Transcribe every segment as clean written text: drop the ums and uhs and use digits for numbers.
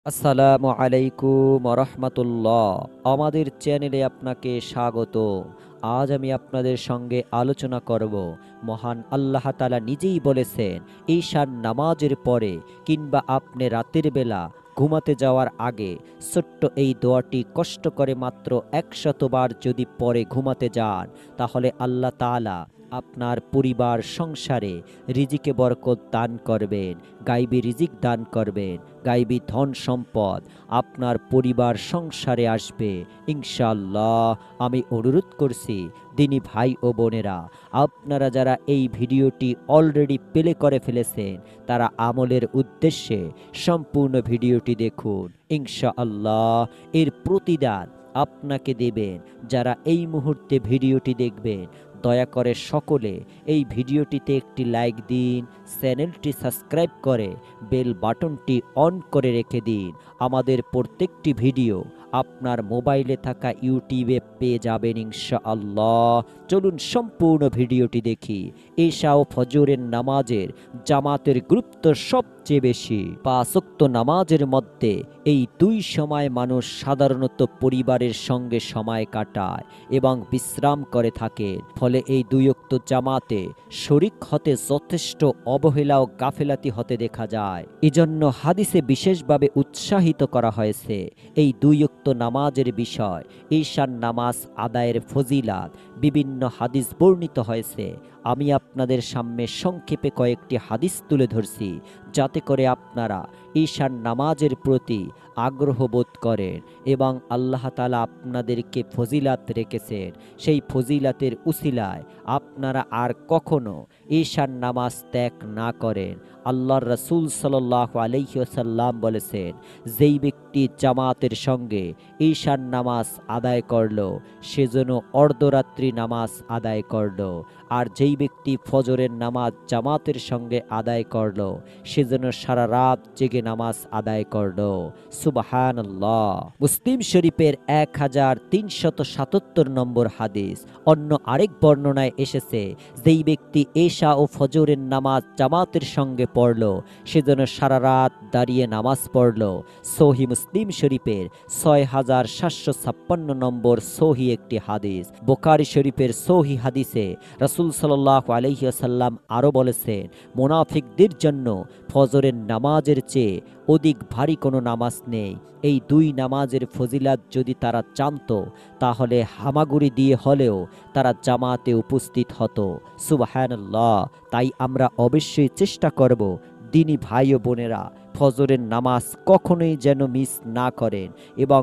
আসসালামু আলাইকুম রহমতুল্লাহ। আমাদের চ্যানেলে আপনাকে স্বাগত। আজ আমি আপনাদের সঙ্গে আলোচনা করব, মহান আল্লাহ তাআলা নিজেই বলেছেন ঈশার নামাজের পরে কিংবা আপনি রাতের বেলা ঘুমাতে যাওয়ার আগে ছোট্ট এই দোয়াটি কষ্ট করে মাত্র ১০০ বার যদি পরে ঘুমাতে যান, তাহলে আল্লাহ তাআলা আপনার পরিবার সংসারে রিজিকে বরকত দান করবেন, গাইবী রিজিক দান করবেন, গাইবী ধন সম্পদ আপনার পরিবার সংসারে আসবে ইনশাআল্লাহ। আমি অনুরোধ করছি দিনী ভাই ও বোনেরা, আপনারা যারা এই ভিডিওটি অলরেডি প্লে করে ফেলেছেন তারা আমলের উদ্দেশ্যে সম্পূর্ণ ভিডিওটি দেখুন। ইনশাআল্লাহ এর প্রতিদান আপনাকে দেবেন যারা এই মুহূর্তে ভিডিওটি দেখবেন। দয়া করে সকলে এই ভিডিওটিতে একটি লাইক দিন, চ্যানেলটি সাবস্ক্রাইব করে বেল বাটনটি অন করে রেখে দিন। আমাদের প্রত্যেকটি ভিডিও আপনার মোবাইলে থাকা ইউটিউবে পেয়ে যাবেন ইনশাআল্লাহ। চলুন সম্পূর্ণ ভিডিওটি দেখি। ঈশা ও ফজরের নামাজের জামাতের গুরুত্ব সবচেয়ে বেশি। ৫ ওয়াক্ত নামাজের মধ্যে এই দুই সময় মানুষ সাধারণত পরিবারের সঙ্গে সময় কাটায় এবং বিশ্রাম করে থাকে। ফলে এই দুই ওয়াক্ত জামাতে শরিক হতে যথেষ্ট অবহেলা ও গাফেলাতি হতে দেখা যায়। এজন্য হাদিসে বিশেষভাবে উৎসাহিত করা হয়েছে এই দুই ওয়াক্ত নামাজের বিষয়। ঈশার নামাজ আদায়ের ফজিলাত বিভিন্ন হাদিস বর্ণিত হয়েছে। আমি আপনাদের সামনে সংক্ষেপে কয়েকটি হাদিস তুলে ধরছি, যাতে করে আপনারা ঈশার নামাজের প্রতি আগ্রহ বোধ করেন এবং আল্লাহ তাআলা আপনাদেরকে ফজিলাত রেখেছেন। সেই ফজিলাতের উসিলায় আপনারা আর কখনো ঈশার নামাজ ত্যাগ না করেন। আল্লাহর রাসূল সাল্লাল্লাহু আলাইহি ওয়াসাল্লাম বলেছেন, যেই ব্যক্তি জামাতের সঙ্গে ঈশার নামাজ আদায় করল সে যেন অর্ধরাত্রি নামাজ আদায় করল, আর যেই ব্যক্তি ফজরের নামাজ জামাতের সঙ্গে আদায় করল সে যেন সারা রাত জেগে নামাজ আদায় করল। সুবহানাল্লাহ। মুসলিম শরীফের 1377 নম্বর হাদিস। অন্য আরেক বর্ণনায় এসেছে, যেই ব্যক্তি ঈশা ও ফজরের নামাজ জামাতের সঙ্গে পড়ল সে যেন সারা রাত দাঁড়িয়ে নামাজ পড়ল। সহিহ মুসলিম শরীফের 6756 নম্বর সহিহ একটি হাদিস। বুখারী শরীফের সহিহ হাদিসে রাসূল সাল্লাল্লাহু আলাইহি ওয়াসাল্লাম আরও বলেছেন, মুনাফিকদের জন্য ফজরের নামাজের চেয়ে অধিক ভারী কোনো নামাজ নেই। এই দুই নামাজের ফজিলাত যদি তারা জানত তাহলে হামাগুড়ি দিয়ে হলেও তারা জামাতে উপস্থিত হতো। সুবহানাল্লাহ। তাই আমরা অবশ্যই চেষ্টা করব দিনী ভাই ও বোনেরা ফজরের নামাজ কখনোই যেন মিস না করেন এবং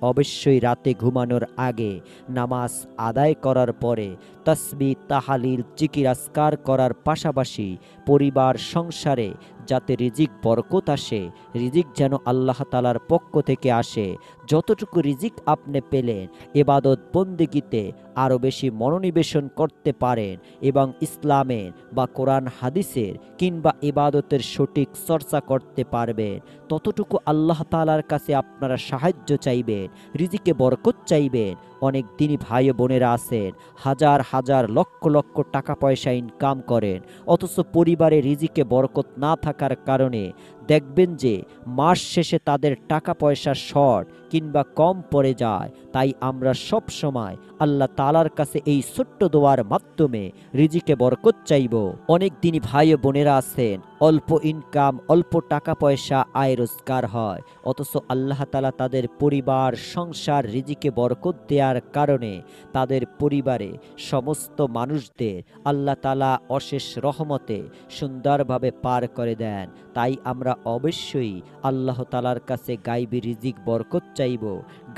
অবশ্যই রাতে ঘুমানোর আগে নামাজ আদায় করার পরে তাসবিহ তাহলিল জিকির আজকার করার পাশাপাশি পরিবার সংসারে যাতে রিজিক বরকত আসে, রিজিক যেন আল্লাহ তাআলার পক্ষ থেকে আসে। যতটুকু রিজিক আপনি পেলেন ইবাদত বন্দেগীতে আরও বেশি মনোনিবেশন করতে পারেন এবং ইসলামের বা কোরআন হাদিসের কিংবা ইবাদতের সঠিক চর্চা করতে পারবেন। ততটুকু আল্লাহ তাআলার কাছে আপনারা সাহায্য চাইবেন, রিজিকে বরকত চাইবেন। অনেক দিনী ভাই বোনেরা আছেন হাজার হাজার লক্ষ লক্ষ টাকা পয়সা ইনকাম করেন, অথচ পরিবারে রিজিকে বরকত না থাকার কারণে দেখবেন যে মাস শেষে তাদের টাকা পয়সা শর্ট কিংবা কম পড়ে যায়। তাই আমরা সব সময় আল্লাহ তাআলার কাছে এই ছোট্ট দোয়ার মাধ্যমে রিজিকে বরকত চাইব। অনেক দিনই ভাই ও বোনেরা আছেন অল্প ইনকাম, অল্প টাকা পয়সা আয় রোজগার হয়, অথচ আল্লাহ তাআলা তাদের পরিবার সংসার রিজিকে বরকত দেওয়ার কারণে তাদের পরিবারে সমস্ত মানুষদের আল্লাহ তাআলা অশেষ রহমতে সুন্দরভাবে পার করে দেন। তাই আমরা অবশ্যই আল্লাহ তাআলার কাছে গায়বী রিজিক বরকত চাইব।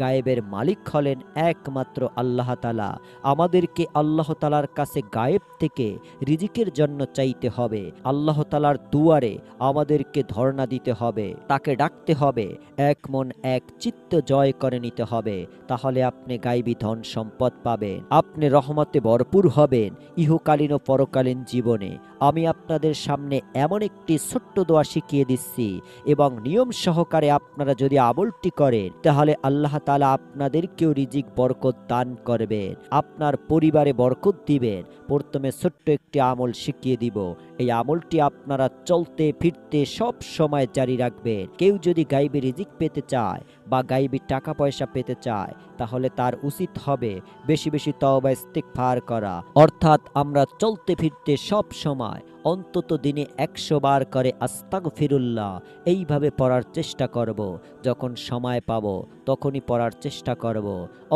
গায়েবের মালিক হলেন একমাত্র আল্লাহ তাআলা। আমাদেরকে আল্লাহ তাআলার কাছে গায়েব থেকে রিজিকের জন্য চাইতে হবে। আল্লাহ তাআলার দুয়ারে আমাদেরকে ধর্ণা দিতে হবে, তাকে ডাকতে হবে, এক মন এক চিত্ত জয় করে নিতে হবে। তাহলে আপনি গায়েবী ধন সম্পদ পাবেন, আপনি রহমতে ভরপুর হবেন ইহকালীন ও পরকালীন জীবনে। আমি আপনাদের সামনে এমন একটি ছোট্ট দোয়া শিখিয়ে দিচ্ছি এবং নিয়ম সহকারে আপনারা যদি আমলটি করেন তাহলে আল্লাহ তাআলা আপনাদেরকেও রিজিক বরকত দান করবেন, আপনার পরিবারে বরকত দিবেন। প্রথমে ছোট্ট একটি আমল শিখিয়ে দিব। এই আমলটি আপনারা চলতে ফিরতে সব সময় জারি রাখবেন। কেউ যদি গায়বী রিজিক পেতে চায় বা গায়বী টাকা পয়সা পেতে চায় তাহলে তার উচিত হবে বেশি বেশি তওবা ইস্তিগফার করা। অর্থাৎ আমরা চলতে ফিরতে সব সময় অন্তত দিনে 100 বার করে আস্তাগফিরুল্লাহ এইভাবে পড়ার চেষ্টা করব। যখন সময় পাবো তখনই পড়ার চেষ্টা করব।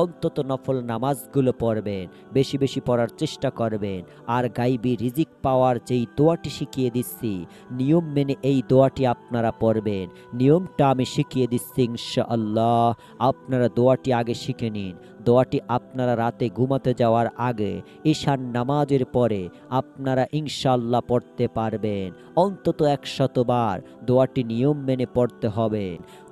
অন্তত নফল নামাজগুলো পড়বেন, বেশি বেশি পড়ার চেষ্টা করবেন। আর গায়বী রিজিক পাওয়ার যেই দোয়াটি শিখিয়ে দিচ্ছি নিয়ম মেনে এই দোয়াটি আপনারা পড়বেন। নিয়মটা আমি শিখিয়ে দিচ্ছি ইনশাআল্লাহ। আপনারা দোয়াটি আগে শিখে নিন। দোয়াটি আপনারা রাতে ঘুমাতে যাওয়ার আগে ঈশান নামাজের পরে আপনারা ইনশাআল্লাহ পড়তে পারবেন। অন্তত 100 বার দোয়াটি নিয়ম মেনে পড়তে হবে।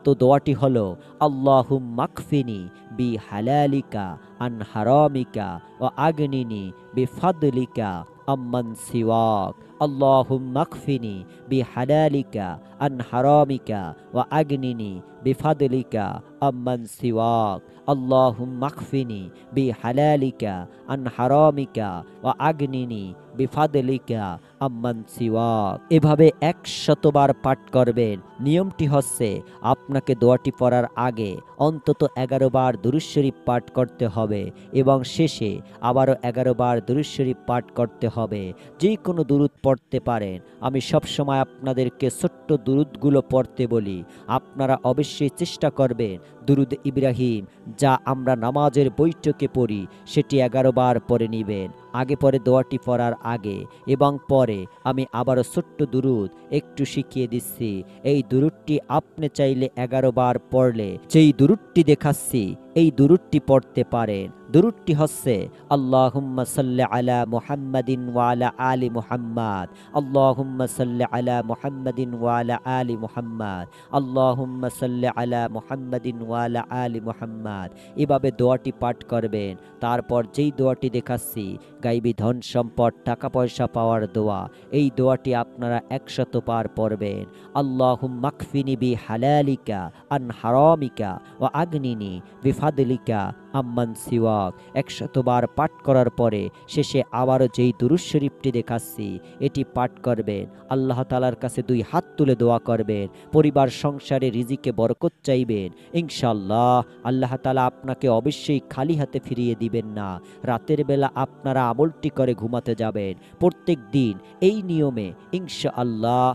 তো দোয়াটি হলো আল্লাহুম্মা কফিনি বি হালালিকা আন হারামিকা ওয়া আগনিনি বিফাদলিকা আম্মান সিওয়াক। আল্লাহুম্মা কফিনি বি হালালিকা আন হারামিকা ওয়া আগনিনি বিফাদলিকা আম্মান সিওয়াক। আল্লাহুম্মা কফিনি বি হালালিকা আন হারামিকা ওয়া আগনিনি বিফাদলিকা আম্মান সিওয়াক। এভাবে 100 বার পাঠ করবেন। নিয়মটি হচ্ছে আপনাকে দোয়াটি পড়ার আগে অন্তত 11 বার দুরূদ শরীফ পাঠ করতে হবে এবং শেষে আবারও 11 বার দুরূদ শরীফ পাঠ করতে হবে। যে কোনো দুরূদ পড়তে পারেন। আমি সবসময় আপনাদেরকে ছোট্ট দুরূদগুলো পড়তে বলি। আপনারা অবশ্যই চেষ্টা করবেন দুরূদ ইব্রাহিম যা আমরা নামাজের বৈঠকে পড়ি সেটি 11 বার পড়ে নেবেন। আগে পরে দোয়াটি পড়ার আগে এবং পরে আমি আবারও ছোট্ট দুরূদ একটু শিখিয়ে দিচ্ছি। এই দুরূদটি আপনি চাইলে 11 বার পড়লে যেই দুরূদটি দেখাচ্ছি এই দুরূদটি পড়তে পারেন। দুরূদটি হচ্ছে আল্লাহুম্মা সাল্লি আলা মুহাম্মাদিন ওয়া আলা আলি মুহাম্মাদ। আল্লাহুম্মা সাল্লি আলা মুহাম্মাদিন ওয়া আলা আলি মুহাম্মাদ। আল্লাহুম্মা সাল্লি আলা মুহাম্মাদিন ওয়া আলা আলি মুহাম্মাদ। এভাবে দোয়াটি পাঠ করবেন। তারপর যেই দোয়াটি দেখাচ্ছি গায়বী ধন সম্পদ টাকা পয়সা পাওয়ার দোয়া, এই দোয়াটি আপনারা 100 বার পড়বেন। আল্লাহুম্মা কফিনি বি হালালিকা আন হারামিকা ওয়া আগনিনি বিফাদলিকা আম্মান সিওয়াক। 100 বার পাঠ করার পরে শেষে আবারও যেই দুরূদ শরীফটি দেখাচ্ছি এটি পাঠ করবেন। আল্লাহ তাআলার কাছে 2 হাত তুলে দোয়া করবেন। পরিবার সংসারে রিজিকে বরকত চাইবেন। ইনশাআল্লাহ আল্লাহ তাআলা আপনাকে অবশ্যই খালি হাতে ফিরিয়ে দিবেন না। রাতের বেলা আপনারা আমলটি করে ঘুমাতে যাবেন। প্রত্যেক দিন এই নিয়মে ইনশাআল্লাহ